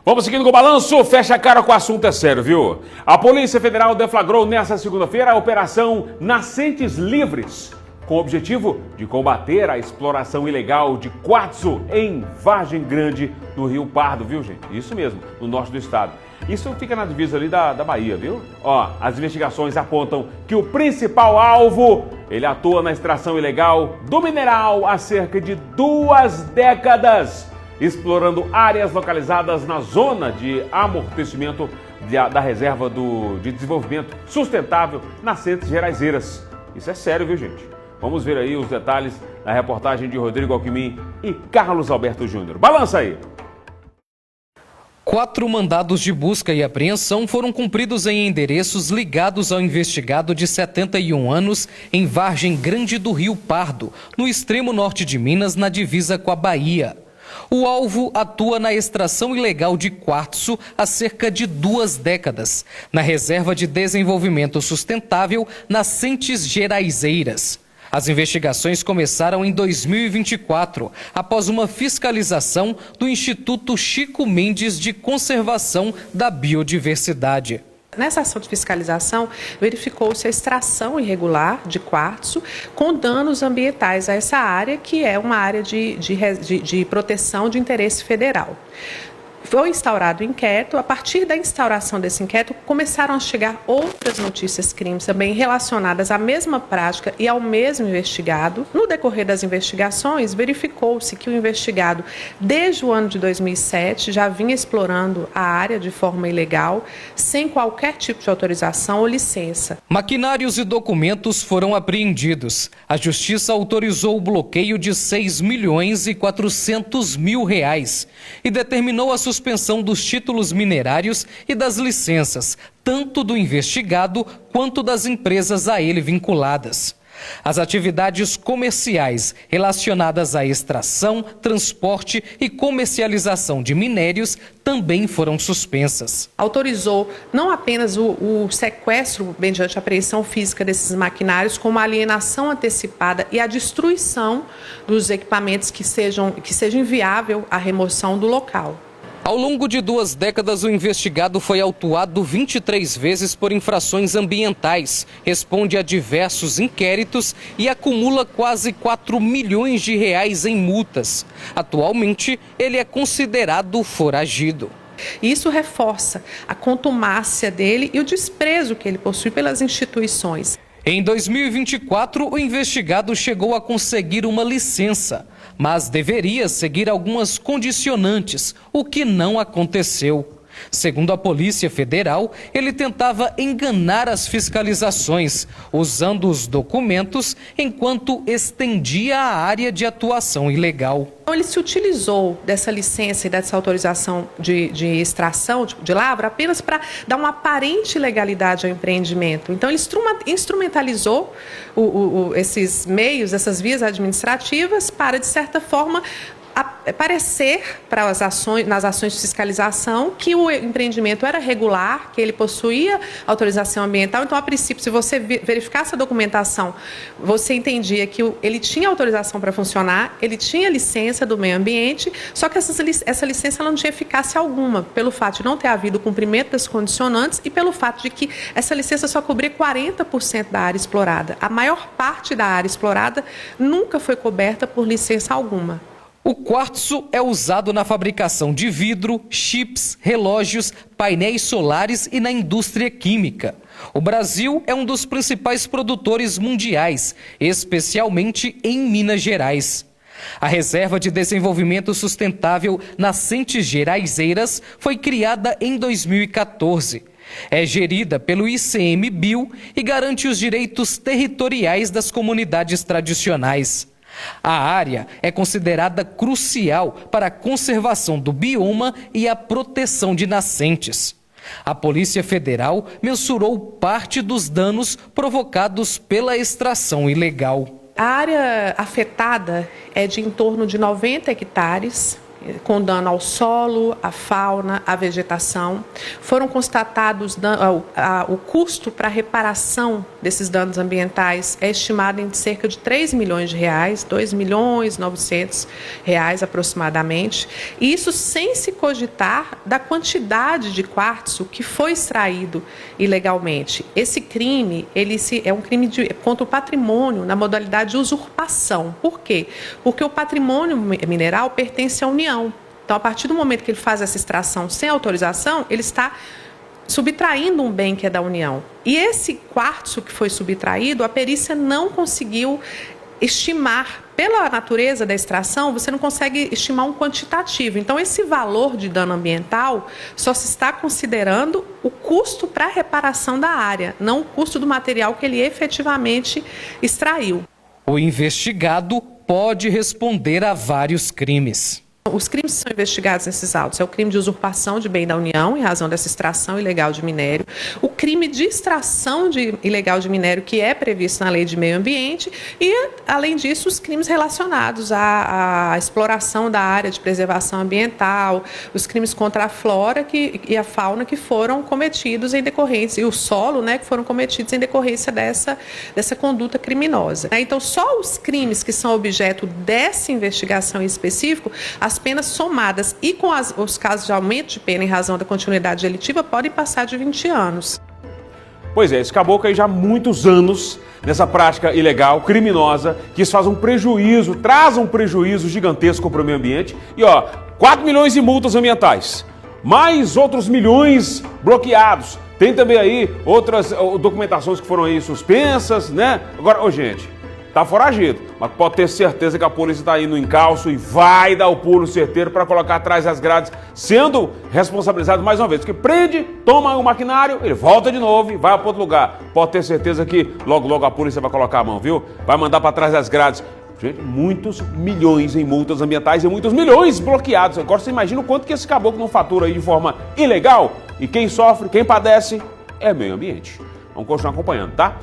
Vamos seguindo com o balanço, fecha a cara com o assunto é sério, viu? A Polícia Federal deflagrou nesta segunda-feira a Operação Nascentes Livres, com o objetivo de combater a exploração ilegal de quartzo em Vargem Grande, no Rio Pardo, viu, gente? Isso mesmo, no norte do estado. Isso fica na divisa ali da Bahia, viu? Ó, as investigações apontam que o principal alvo, ele atua na extração ilegal do mineral há cerca de 2 décadas, explorando áreas localizadas na zona de amortecimento da Reserva de Desenvolvimento Sustentável Nascentes Geraizeiras. Isso é sério, viu, gente? Vamos ver aí os detalhes na reportagem de Rodrigo Alquimim e Carlos Alberto Júnior. Balança aí! 4 mandados de busca e apreensão foram cumpridos em endereços ligados ao investigado de 71 anos em Vargem Grande do Rio Pardo, no extremo norte de Minas, na divisa com a Bahia. O alvo atua na extração ilegal de quartzo há cerca de 2 décadas, na Reserva de Desenvolvimento Sustentável Nascentes Geraizeiras. As investigações começaram em 2024, após uma fiscalização do Instituto Chico Mendes de Conservação da Biodiversidade. Nessa ação de fiscalização, verificou-se a extração irregular de quartzo com danos ambientais a essa área, que é uma área de proteção de interesse federal. Foi instaurado o inquérito. A partir da instauração desse inquérito, começaram a chegar outras notícias crimes também relacionadas à mesma prática e ao mesmo investigado. No decorrer das investigações, verificou-se que o investigado, desde o ano de 2007, já vinha explorando a área de forma ilegal, sem qualquer tipo de autorização ou licença. Maquinários e documentos foram apreendidos. A Justiça autorizou o bloqueio de R$6.400.000 e determinou a suspensão dos títulos minerários e das licenças, tanto do investigado quanto das empresas a ele vinculadas. As atividades comerciais relacionadas à extração, transporte e comercialização de minérios também foram suspensas. Autorizou não apenas o sequestro mediante apreensão física desses maquinários, como a alienação antecipada e a destruição dos equipamentos que seja inviável a remoção do local. Ao longo de 2 décadas, o investigado foi autuado 23 vezes por infrações ambientais, responde a diversos inquéritos e acumula quase R$4 milhões em multas. Atualmente, ele é considerado foragido. Isso reforça a contumácia dele e o desprezo que ele possui pelas instituições. Em 2024, o investigado chegou a conseguir uma licença, mas deveria seguir algumas condicionantes, o que não aconteceu. Segundo a Polícia Federal, ele tentava enganar as fiscalizações, usando os documentos enquanto estendia a área de atuação ilegal. Ele se utilizou dessa licença e dessa autorização de extração de lavra apenas para dar uma aparente legalidade ao empreendimento. Então, ele instrumentalizou esses meios, essas vias administrativas para, de certa forma, parecer para nas ações de fiscalização que o empreendimento era regular, que ele possuía autorização ambiental. Então, a princípio, se você verificar essa documentação, você entendia que ele tinha autorização para funcionar, ele tinha licença do meio ambiente, só que essa licença não tinha eficácia alguma, pelo fato de não ter havido cumprimento das condicionantes e pelo fato de que essa licença só cobria 40% da área explorada. A maior parte da área explorada nunca foi coberta por licença alguma. O quartzo é usado na fabricação de vidro, chips, relógios, painéis solares e na indústria química. O Brasil é um dos principais produtores mundiais, especialmente em Minas Gerais. A Reserva de Desenvolvimento Sustentável Nascentes Geraizeiras foi criada em 2014. É gerida pelo ICMBio e garante os direitos territoriais das comunidades tradicionais. A área é considerada crucial para a conservação do bioma e a proteção de nascentes. A Polícia Federal mensurou parte dos danos provocados pela extração ilegal. A área afetada é de em torno de 90 hectares com dano ao solo, à fauna, à vegetação. Foram constatados o custo para reparação desses danos ambientais é estimado em cerca de 3 milhões de reais, 2.900.000 reais aproximadamente. E isso sem se cogitar da quantidade de quartzo que foi extraído ilegalmente. Esse crime, é um crime contra o patrimônio na modalidade de usurpação. Por quê? Porque o patrimônio mineral pertence à União. Então, a partir do momento que ele faz essa extração sem autorização, ele está subtraindo um bem que é da União. E esse quartzo que foi subtraído, a perícia não conseguiu estimar. Pela natureza da extração, você não consegue estimar um quantitativo. Então, esse valor de dano ambiental só se está considerando o custo para a reparação da área, não o custo do material que ele efetivamente extraiu. O investigado pode responder a vários crimes. Os crimes que são investigados nesses autos é o crime de usurpação de bem da União, em razão dessa extração ilegal de minério, o crime de extração ilegal de minério, que é previsto na Lei de Meio Ambiente, e, além disso, os crimes relacionados à exploração da área de preservação ambiental, os crimes contra a flora e a fauna que foram cometidos em decorrência, e o solo, né, que foram cometidos em decorrência dessa conduta criminosa. Então, só os crimes que são objeto dessa investigação em específico, as penas somadas e com os casos de aumento de pena em razão da continuidade delitiva podem passar de 20 anos. Pois é, esse caboclo aí já há muitos anos nessa prática ilegal, criminosa, que isso faz um prejuízo, traz um prejuízo gigantesco para o meio ambiente. E 4 milhões de multas ambientais, mais outros milhões bloqueados. Tem também aí outras documentações que foram aí suspensas, né? Agora, gente, tá foragido, mas pode ter certeza que a polícia está aí no encalço e vai dar o pulo certeiro para colocar atrás das grades, sendo responsabilizado mais uma vez. Porque prende, toma o maquinário, ele volta de novo e vai para outro lugar. Pode ter certeza que logo, logo a polícia vai colocar a mão, viu? Vai mandar para trás das grades. Gente, muitos milhões em multas ambientais e muitos milhões bloqueados. Agora você imagina o quanto que esse caboclo não fatura aí de forma ilegal. E quem sofre, quem padece é meio ambiente. Vamos continuar acompanhando, tá?